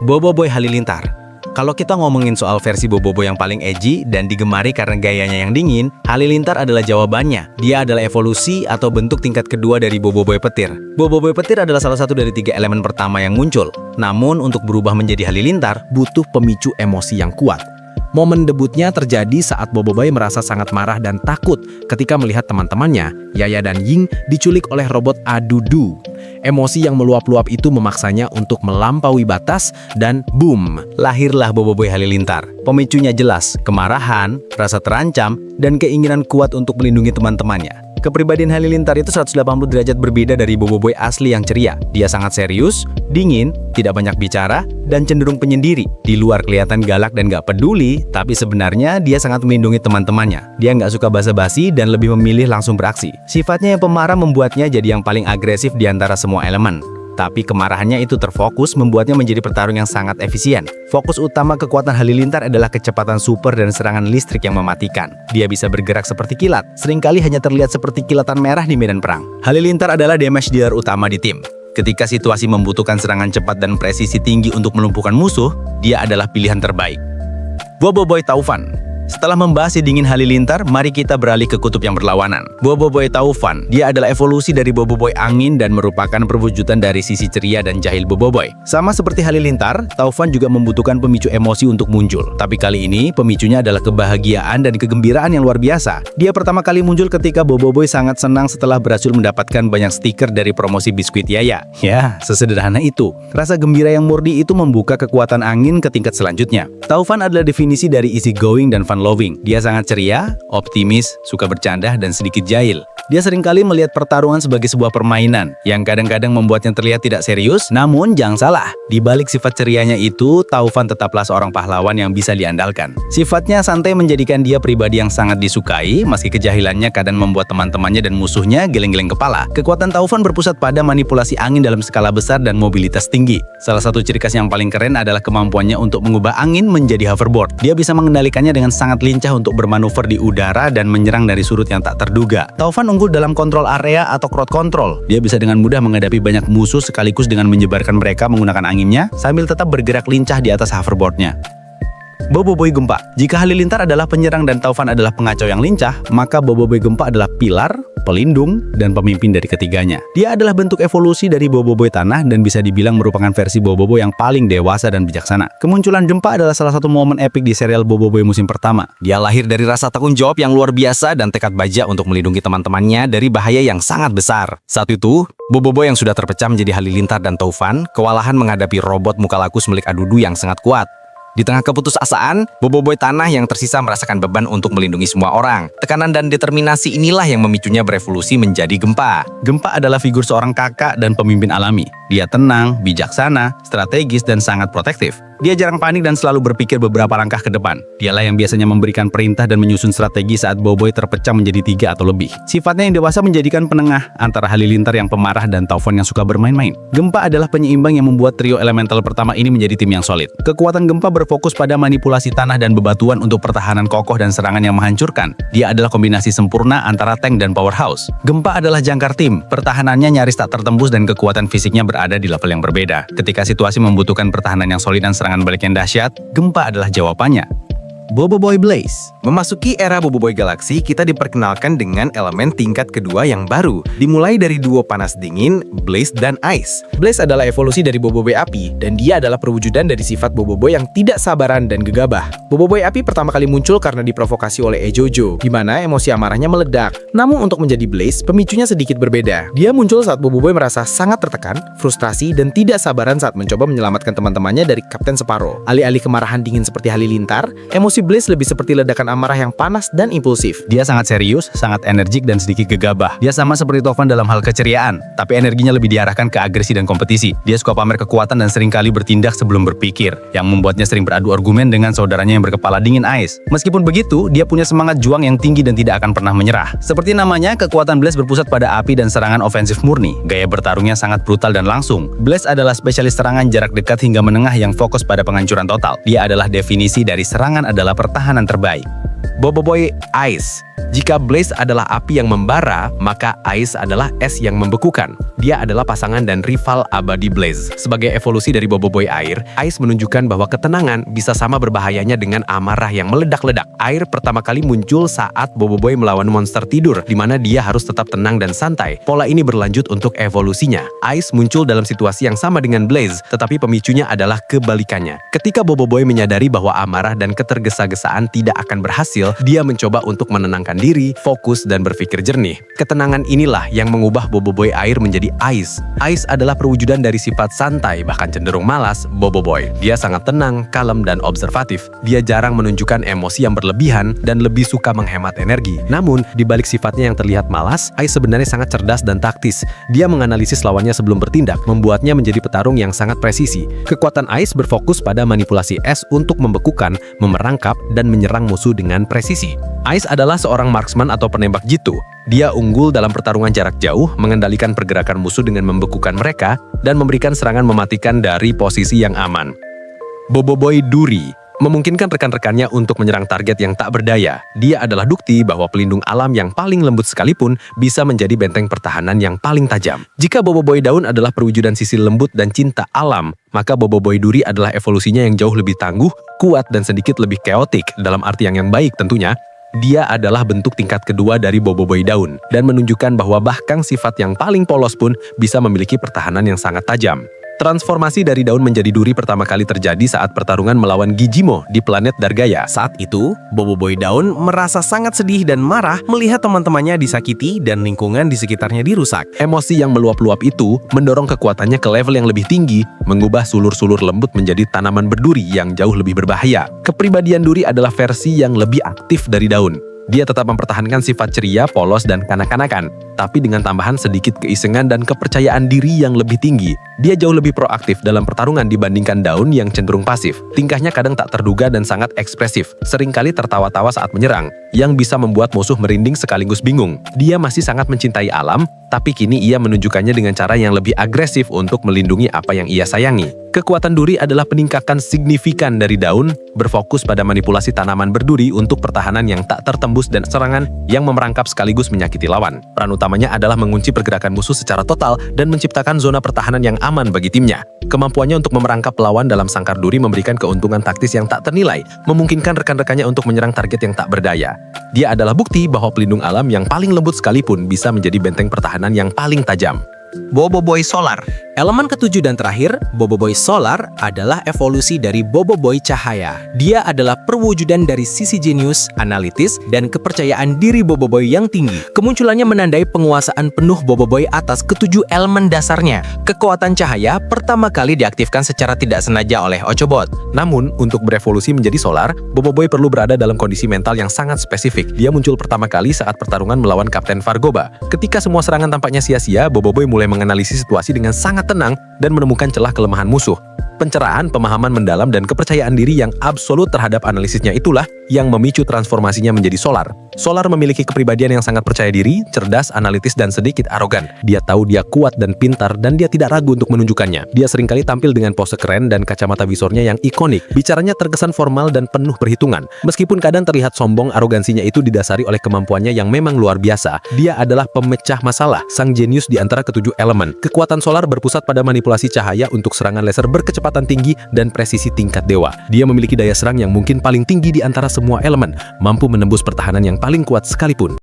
Boboiboy Halilintar. Kalau kita ngomongin soal versi Boboiboy yang paling edgy dan digemari karena gayanya yang dingin, Halilintar adalah jawabannya. Dia adalah evolusi atau bentuk tingkat kedua dari Boboiboy Petir. Boboiboy Petir adalah salah satu dari 3 elemen pertama yang muncul. Namun untuk berubah menjadi Halilintar, butuh pemicu emosi yang kuat. Momen debutnya terjadi saat Boboiboy merasa sangat marah dan takut ketika melihat teman-temannya, Yaya dan Ying, diculik oleh robot Adudu. Emosi yang meluap-luap itu memaksanya untuk melampaui batas dan boom, lahirlah Boboiboy Halilintar. Pemicunya jelas, kemarahan, rasa terancam, dan keinginan kuat untuk melindungi teman-temannya. Kepribadian Halilintar itu 180 derajat berbeda dari Boboiboy asli yang ceria. Dia sangat serius, dingin, tidak banyak bicara, dan cenderung penyendiri. Di luar kelihatan galak dan gak peduli, tapi sebenarnya dia sangat melindungi teman-temannya. Dia nggak suka basa-basi dan lebih memilih langsung beraksi. Sifatnya yang pemarah membuatnya jadi yang paling agresif di antara semua elemen. Tapi kemarahannya itu terfokus membuatnya menjadi pertarung yang sangat efisien. Fokus utama kekuatan Halilintar adalah kecepatan super dan serangan listrik yang mematikan. Dia bisa bergerak seperti kilat, seringkali hanya terlihat seperti kilatan merah di medan perang. Halilintar adalah damage dealer utama di tim. Ketika situasi membutuhkan serangan cepat dan presisi tinggi untuk melumpuhkan musuh, dia adalah pilihan terbaik. Boboiboy Taufan. Setelah membahas si dingin Halilintar, mari kita beralih ke kutub yang berlawanan. Boboiboy Taufan, dia adalah evolusi dari Boboiboy angin dan merupakan perwujudan dari sisi ceria dan jahil Boboiboy. Sama seperti Halilintar, Taufan juga membutuhkan pemicu emosi untuk muncul. Tapi kali ini, pemicunya adalah kebahagiaan dan kegembiraan yang luar biasa. Dia pertama kali muncul ketika Boboiboy sangat senang setelah berhasil mendapatkan banyak stiker dari promosi biskuit Yaya. Ya, sesederhana itu. Rasa gembira yang murni itu membuka kekuatan angin ke tingkat selanjutnya. Taufan adalah definisi dari easygoing dan fun-loving. Dia sangat ceria, optimis, suka bercanda, dan sedikit jahil. Dia seringkali melihat pertarungan sebagai sebuah permainan yang kadang-kadang membuatnya terlihat tidak serius. Namun jangan salah, di balik sifat cerianya itu, Taufan tetaplah seorang pahlawan yang bisa diandalkan. Sifatnya santai menjadikan dia pribadi yang sangat disukai, meski kejahilannya kadang membuat teman-temannya dan musuhnya geleng-geleng kepala. Kekuatan Taufan berpusat pada manipulasi angin dalam skala besar dan mobilitas tinggi. Salah satu ciri khas yang paling keren adalah kemampuannya untuk mengubah angin menjadi hoverboard. Dia bisa mengendalikannya dengan sangat lincah untuk bermanuver di udara dan menyerang dari sudut yang tak terduga. Taufan unggul dalam kontrol area atau crowd control. Dia bisa dengan mudah menghadapi banyak musuh sekaligus dengan menyebarkan mereka menggunakan anginnya sambil tetap bergerak lincah di atas hoverboardnya. Boboiboy Gempa. Jika Halilintar adalah penyerang dan Taufan adalah pengacau yang lincah, maka Boboiboy Gempa adalah pilar, pelindung, dan pemimpin dari ketiganya. Dia adalah bentuk evolusi dari Boboiboy Tanah dan bisa dibilang merupakan versi Boboiboy yang paling dewasa dan bijaksana. Kemunculan Gempa adalah salah satu momen epik di serial Boboiboy musim pertama. Dia lahir dari rasa tanggung jawab yang luar biasa dan tekad baja untuk melindungi teman-temannya dari bahaya yang sangat besar. Saat itu, Boboiboy yang sudah terpecah menjadi Halilintar dan Taufan kewalahan menghadapi robot muka lakus milik Adudu yang sangat kuat. Di tengah keputusasaan, Boboiboy Tanah yang tersisa merasakan beban untuk melindungi semua orang. Tekanan dan determinasi inilah yang memicunya berevolusi menjadi Gempa. Gempa adalah figur seorang kakak dan pemimpin alami. Dia tenang, bijaksana, strategis, dan sangat protektif. Dia jarang panik dan selalu berpikir beberapa langkah ke depan. Dialah yang biasanya memberikan perintah dan menyusun strategi saat Boboiboy terpecah menjadi 3 atau lebih. Sifatnya yang dewasa menjadikan penengah antara Halilintar yang pemarah dan Taufan yang suka bermain-main. Gempa adalah penyeimbang yang membuat trio elemental pertama ini menjadi tim yang solid. Kekuatan Gempa berfokus pada manipulasi tanah dan bebatuan untuk pertahanan kokoh dan serangan yang menghancurkan. Dia adalah kombinasi sempurna antara tank dan powerhouse. Gempa adalah jangkar tim. Pertahanannya nyaris tak tertembus dan kekuatan fisiknya berada di level yang berbeda. Ketika situasi membutuhkan pertahanan yang solid dan serangan balik yang dahsyat, Gempa adalah jawabannya. Boboiboy Blaze. Memasuki era Boboiboy Galaxy, kita diperkenalkan dengan elemen tingkat kedua yang baru. Dimulai dari duo panas dingin, Blaze dan Ice. Blaze adalah evolusi dari Boboiboy Api, dan dia adalah perwujudan dari sifat Boboiboy yang tidak sabaran dan gegabah. Boboiboy Api pertama kali muncul karena diprovokasi oleh Ejojo, di mana emosi amarahnya meledak. Namun untuk menjadi Blaze, pemicunya sedikit berbeda. Dia muncul saat Boboiboy merasa sangat tertekan, frustrasi, dan tidak sabaran saat mencoba menyelamatkan teman-temannya dari Kapten Separo. Alih-alih kemarahan dingin seperti Halilintar, emosi Blaze lebih seperti ledakan amarah yang panas dan impulsif. Dia sangat serius, sangat energik, dan sedikit gegabah. Dia sama seperti Taufan dalam hal keceriaan, tapi energinya lebih diarahkan ke agresi dan kompetisi. Dia suka pamer kekuatan dan seringkali bertindak sebelum berpikir, yang membuatnya sering beradu argumen dengan saudaranya yang berkepala dingin Ice. Meskipun begitu, dia punya semangat juang yang tinggi dan tidak akan pernah menyerah. Seperti namanya, kekuatan Blaze berpusat pada api dan serangan ofensif murni. Gaya bertarungnya sangat brutal dan langsung. Blaze adalah spesialis serangan jarak dekat hingga menengah yang fokus pada penghancuran total. Dia adalah definisi dari serangan adalah pertahanan terbaik. Boboiboy Ice. Jika Blaze adalah api yang membara, maka Ice adalah es yang membekukan. Dia adalah pasangan dan rival abadi Blaze. Sebagai evolusi dari Boboiboy air, Ice menunjukkan bahwa ketenangan bisa sama berbahayanya dengan amarah yang meledak-ledak. Air pertama kali muncul saat Boboiboy melawan monster tidur, di mana dia harus tetap tenang dan santai. Pola ini berlanjut untuk evolusinya. Ice muncul dalam situasi yang sama dengan Blaze, tetapi pemicunya adalah kebalikannya. Ketika Boboiboy menyadari bahwa amarah dan ketergesa-gesaan tidak akan berhasil, dia mencoba untuk menenangkan diri, fokus, dan berpikir jernih. Ketenangan inilah yang mengubah Boboiboy air menjadi Ice. Ice adalah perwujudan dari sifat santai, bahkan cenderung malas, Boboiboy. Dia sangat tenang, kalem, dan observatif. Dia jarang menunjukkan emosi yang berlebihan dan lebih suka menghemat energi. Namun, di balik sifatnya yang terlihat malas, Ice sebenarnya sangat cerdas dan taktis. Dia menganalisis lawannya sebelum bertindak, membuatnya menjadi petarung yang sangat presisi. Kekuatan Ice berfokus pada manipulasi es untuk membekukan, memerangkap, dan menyerang musuh dengan presisi. Ice adalah seorang marksman atau penembak jitu. Dia unggul dalam pertarungan jarak jauh, mengendalikan pergerakan musuh dengan membekukan mereka, dan memberikan serangan mematikan dari posisi yang aman. Boboiboy Duri memungkinkan rekan-rekannya untuk menyerang target yang tak berdaya. Dia adalah bukti bahwa pelindung alam yang paling lembut sekalipun bisa menjadi benteng pertahanan yang paling tajam. Jika Boboiboy Daun adalah perwujudan sisi lembut dan cinta alam, maka Boboiboy Duri adalah evolusinya yang jauh lebih tangguh, kuat, dan sedikit lebih chaotic, dalam arti yang baik tentunya. Dia adalah bentuk tingkat kedua dari Boboiboy Daun, dan menunjukkan bahwa bahkan sifat yang paling polos pun bisa memiliki pertahanan yang sangat tajam. Transformasi dari daun menjadi duri pertama kali terjadi saat pertarungan melawan Gijimo di planet Dargaya. Saat itu, Boboiboy Daun merasa sangat sedih dan marah melihat teman-temannya disakiti dan lingkungan di sekitarnya dirusak. Emosi yang meluap-luap itu mendorong kekuatannya ke level yang lebih tinggi, mengubah sulur-sulur lembut menjadi tanaman berduri yang jauh lebih berbahaya. Kepribadian duri adalah versi yang lebih aktif dari daun. Dia tetap mempertahankan sifat ceria, polos, dan kanak-kanakan, tapi dengan tambahan sedikit keisengan dan kepercayaan diri yang lebih tinggi. Dia jauh lebih proaktif dalam pertarungan dibandingkan daun yang cenderung pasif. Tingkahnya kadang tak terduga dan sangat ekspresif, seringkali tertawa-tawa saat menyerang, yang bisa membuat musuh merinding sekaligus bingung. Dia masih sangat mencintai alam, tapi kini ia menunjukkannya dengan cara yang lebih agresif untuk melindungi apa yang ia sayangi. Kekuatan duri adalah peningkatan signifikan dari daun, berfokus pada manipulasi tanaman berduri untuk pertahanan yang tak tertembus dan serangan yang memerangkap sekaligus menyakiti lawan. Peran utamanya adalah mengunci pergerakan musuh secara total dan menciptakan zona pertahanan yang aman bagi timnya. Kemampuannya untuk memerangkap lawan dalam sangkar duri memberikan keuntungan taktis yang tak ternilai, memungkinkan rekan-rekannya untuk menyerang target yang tak berdaya. Dia adalah bukti bahwa pelindung alam yang paling lembut sekalipun bisa menjadi benteng pertahanan yang paling tajam. Boboiboy Solar. Elemen ketujuh dan terakhir, Boboiboy Solar adalah evolusi dari Boboiboy Cahaya. Dia adalah perwujudan dari sisi jenius, analitis, dan kepercayaan diri Boboiboy yang tinggi. Kemunculannya menandai penguasaan penuh Boboiboy atas ketujuh elemen dasarnya. Kekuatan cahaya pertama kali diaktifkan secara tidak sengaja oleh Ochobot. Namun, untuk berevolusi menjadi solar, Boboiboy perlu berada dalam kondisi mental yang sangat spesifik. Dia muncul pertama kali saat pertarungan melawan Kapten Fargoba. Ketika semua serangan tampaknya sia-sia, Boboiboy mulai menganalisis situasi dengan sangat tenang dan menemukan celah kelemahan musuh. Pencerahan, pemahaman mendalam, dan kepercayaan diri yang absolut terhadap analisisnya itulah yang memicu transformasinya menjadi solar. Solar memiliki kepribadian yang sangat percaya diri, cerdas, analitis, dan sedikit arogan. Dia tahu dia kuat dan pintar, dan dia tidak ragu untuk menunjukkannya. Dia seringkali tampil dengan pose keren dan kacamata visornya yang ikonik. Bicaranya terkesan formal dan penuh perhitungan. Meskipun kadang terlihat sombong, arogansinya itu didasari oleh kemampuannya yang memang luar biasa. Dia adalah pemecah masalah, sang jenius di antara ketujuh elemen. Kekuatan solar berpusat pada manipulasi cahaya untuk serangan laser berkecepatan tinggi dan presisi tingkat dewa. Dia memiliki daya serang yang mungkin paling tinggi di antara semua elemen, mampu menembus pertahanan yang paling kuat sekalipun.